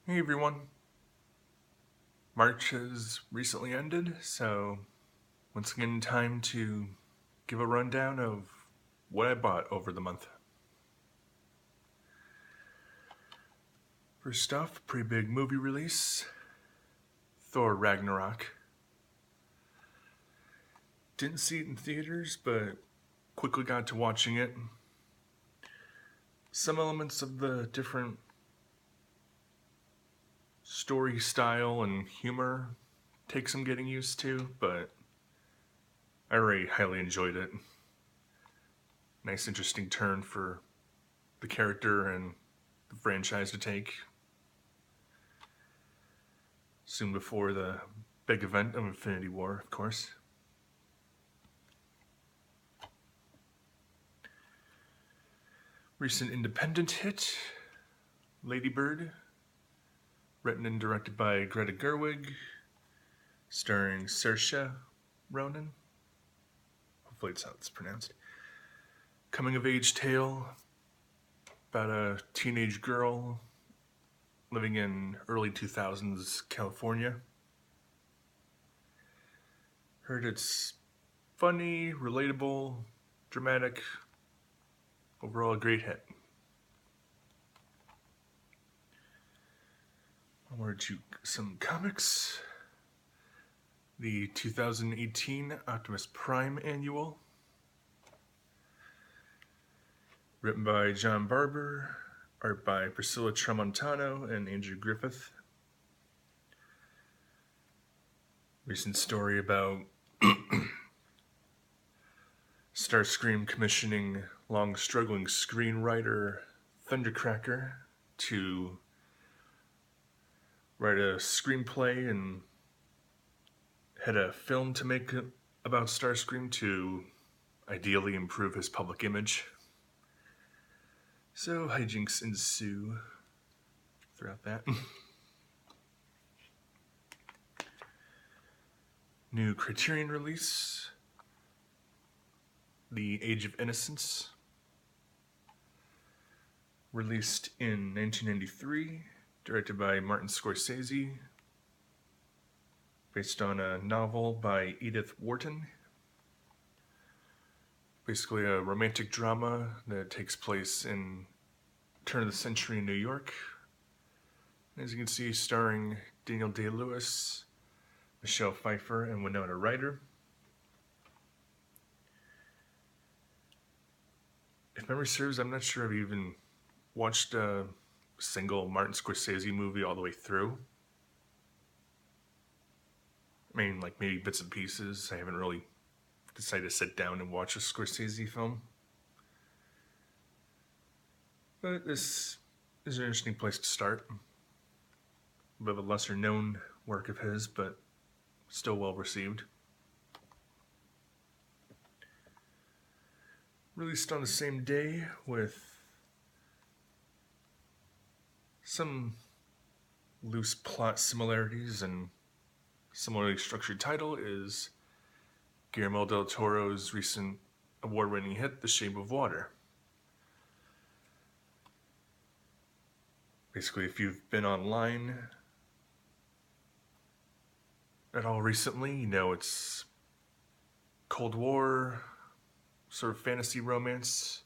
Hey everyone. March has recently ended, so once again, time to give a rundown of what I bought over the month. First off, pretty big movie release, Thor Ragnarok. Didn't see it in theaters, but quickly got to watching it. Some elements of the different story style and humor take some getting used to, but I already highly enjoyed it. Nice, interesting turn for the character and the franchise to take. Soon before the big event of Infinity War, of course. Recent independent hit, Lady Bird, written and directed by Greta Gerwig, starring Saoirse Ronan. Hopefully it's how it's pronounced. Coming of age tale about a teenage girl living in early 2000s California. Heard it's funny, relatable, dramatic, overall a great hit. Onward to some comics. The 2018 Optimus Prime Annual, written by John Barber, art by Priscilla Tramontano and Andrew Griffith. Recent story about Starscream commissioning long-struggling screenwriter Thundercracker to write a screenplay and had a film to make about Starscream to ideally improve his public image. So hijinks ensue throughout that. New Criterion release, The Age of Innocence, released in 1993, directed by Martin Scorsese, based on a novel by Edith Wharton. Basically a romantic drama that takes place in turn of the century New York. As you can see, starring Daniel Day-Lewis, Michelle Pfeiffer, and Winona Ryder. If memory serves, I'm not sure I've even watched a single Martin Scorsese movie all the way through. I mean, like maybe bits and pieces. I haven't really decided to sit down and watch a Scorsese film. But this is an interesting place to start. A bit of a lesser known work of his, but still well received. Released on the same day with some loose plot similarities and similarly structured title is Guillermo del Toro's recent award-winning hit, The Shape of Water. Basically, if you've been online at all recently, you know it's Cold War, sort of fantasy romance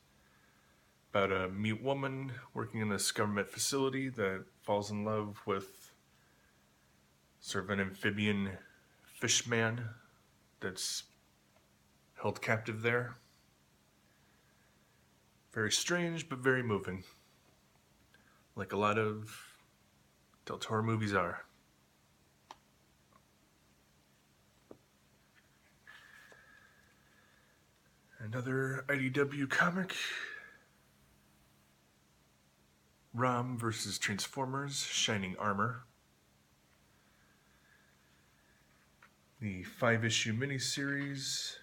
about a mute woman working in this government facility that falls in love with sort of an amphibian fish man that's held captive there. Very strange, but very moving. Like a lot of Del Toro movies are. Another IDW comic, Rom vs. Transformers, Shining Armor. The 5-issue miniseries,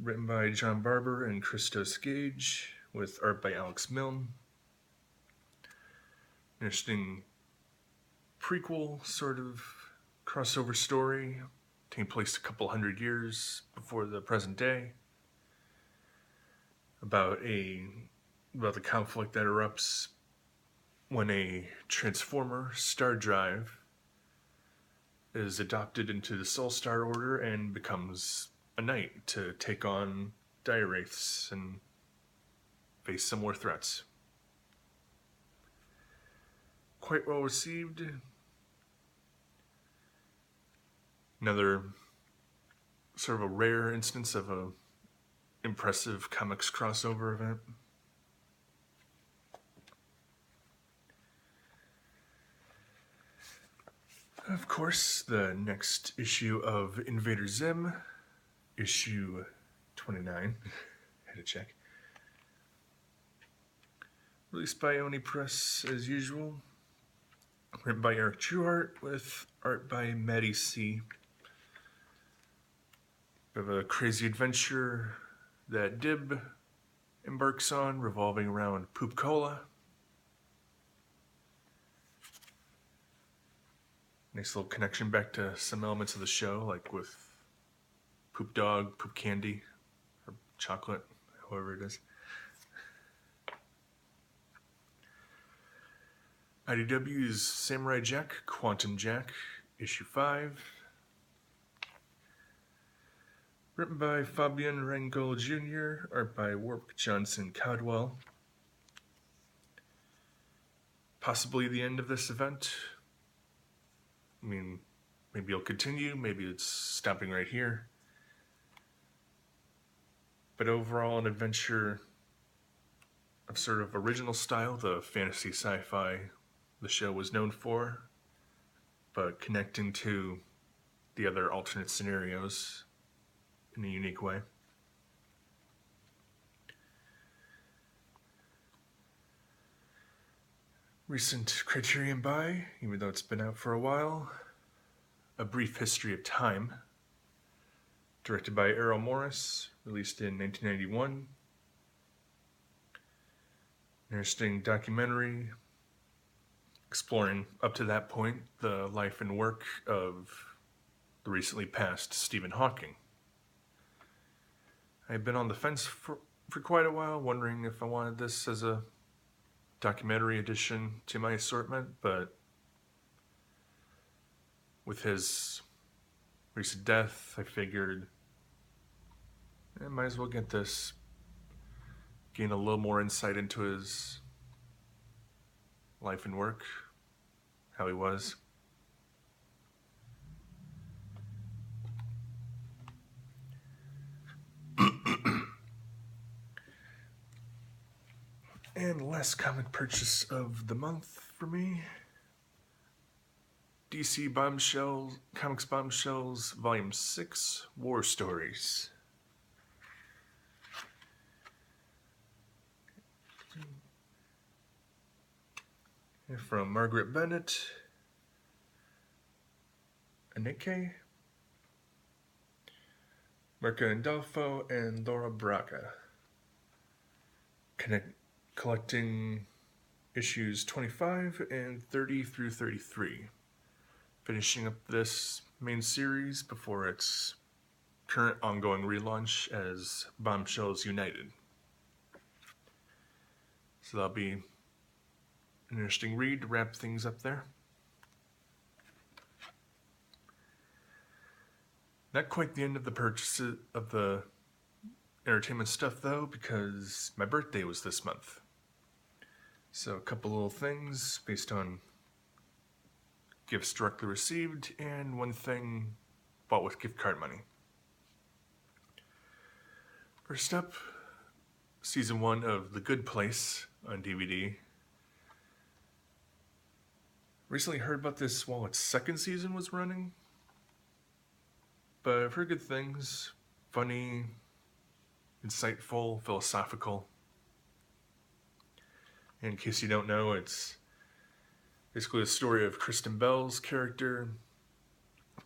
written by John Barber and Christos Gage, with art by Alex Milne. Interesting prequel sort of crossover story, taking place a couple hundred years before the present day, about the conflict that erupts when a Transformer star drive is adopted into the Soul Star Order and becomes a knight to take on dire wraiths and face similar threats. Quite well received. Another sort of a rare instance of a impressive comics crossover event. Of course, the next issue of Invader Zim, issue 29, had to check. Released by Oni Press as usual. Written by Eric Trueheart with art by Maddie C. We have a crazy adventure that Dib embarks on revolving around Poop Cola. Nice little connection back to some elements of the show, like with Poop Dog, Poop Candy, or Chocolate, however it is. IDW's Samurai Jack, Quantum Jack, issue 5. Written by Fabian Rangel Jr., art by Warwick Johnson Caldwell. Possibly the end of this event. I mean, maybe it'll continue, maybe it's stopping right here. But overall, an adventure of sort of original style, the fantasy sci-fi the show was known for, but connecting to the other alternate scenarios in a unique way. Recent Criterion buy, even though it's been out for a while, A Brief History of Time, directed by Errol Morris, released in 1991. Interesting documentary exploring, up to that point, the life and work of the recently passed Stephen Hawking. I've been on the fence for quite a while, wondering if I wanted this as a documentary addition to my assortment, but with his recent death, I figured I might as well get this, gain a little more insight into his life and work, how he was. And last comic purchase of the month for me, DC Bombshells, Comics Bombshells, Volume 6, War Stories. From Margaret Bennett, Anike, Mirka Andolfo, and Laura Braga. Collecting issues 25 and 30 through 33. Finishing up this main series before its current ongoing relaunch as Bombshells United. So that'll be an interesting read to wrap things up there. Not quite the end of the purchases of the entertainment stuff though, because my birthday was this month. So a couple little things based on gifts directly received, and one thing bought with gift card money. First up, Season 1 of The Good Place on DVD. Recently heard about this while its second season was running, but I've heard good things. Funny, insightful, philosophical. In case you don't know, it's basically the story of Kristen Bell's character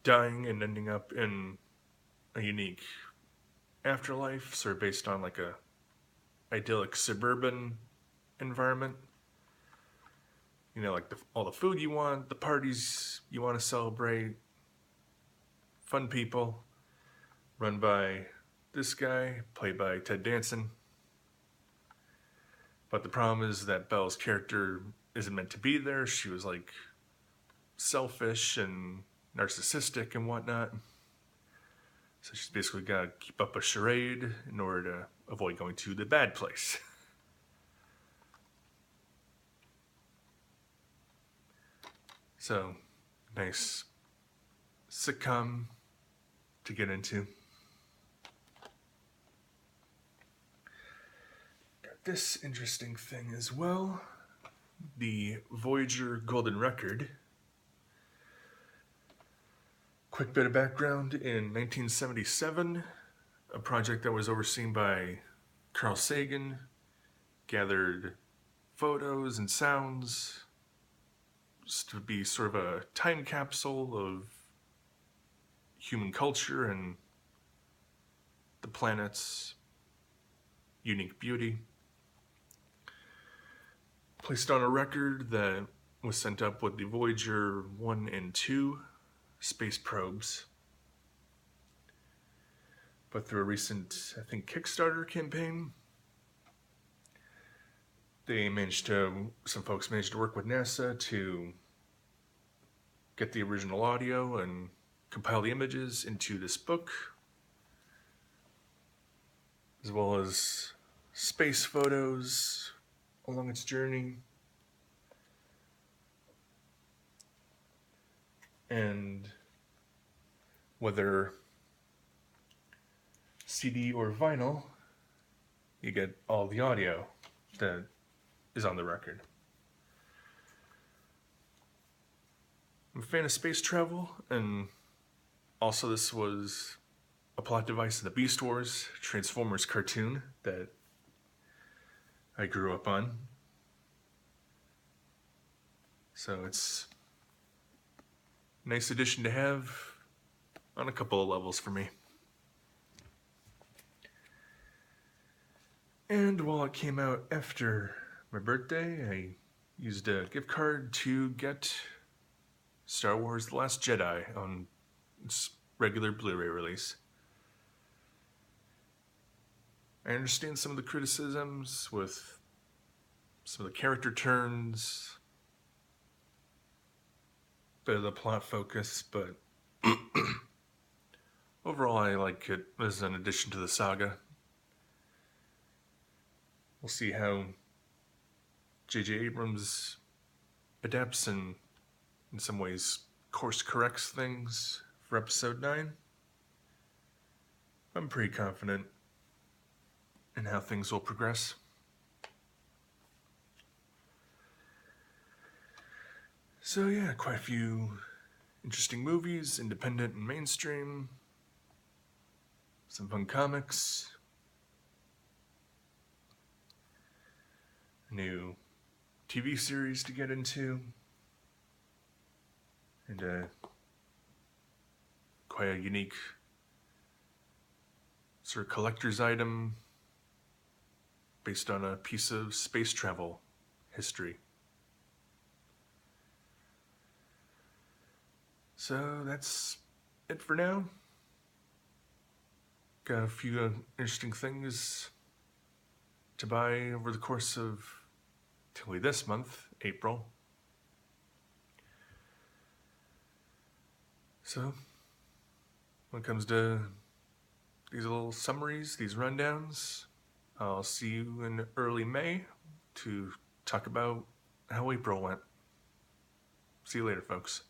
dying and ending up in a unique afterlife, sort of based on like a idyllic suburban environment. You know, like all the food you want, the parties you want to celebrate, fun people, run by this guy, played by Ted Danson. But the problem is that Belle's character isn't meant to be there. She was like selfish and narcissistic and whatnot. So she's basically got to keep up a charade in order to avoid going to the bad place. So, nice sitcom to get into. Got this interesting thing as well. The Voyager Golden Record. Quick bit of background. In 1977, a project that was overseen by Carl Sagan gathered photos and sounds to be sort of a time capsule of human culture and the planet's unique beauty. Placed on a record that was sent up with the Voyager 1 and 2 space probes. But through a recent, I think, Kickstarter campaign, some folks managed to work with NASA to get the original audio and compile the images into this book, as well as space photos along its journey. And whether CD or vinyl, you get all the audio that is on the record. I'm a fan of space travel, and also this was a plot device in the Beast Wars Transformers cartoon that I grew up on. So it's a nice addition to have on a couple of levels for me. And while it came out after my birthday, I used a gift card to get Star Wars The Last Jedi on its regular Blu-ray release. I understand some of the criticisms with some of the character turns, bit of the plot focus, but overall I like it as an addition to the saga. We'll see how J.J. Abrams adapts and in some ways course corrects things for episode 9. I'm pretty confident in how things will progress. So yeah, quite a few interesting movies, independent and mainstream. Some fun comics. A new TV series to get into. And quite a unique sort of collector's item based on a piece of space travel history. So that's it for now. Got a few interesting things to buy over the course of till this month, April. So, when it comes to these little summaries, these rundowns, I'll see you in early May to talk about how April went. See you later, folks.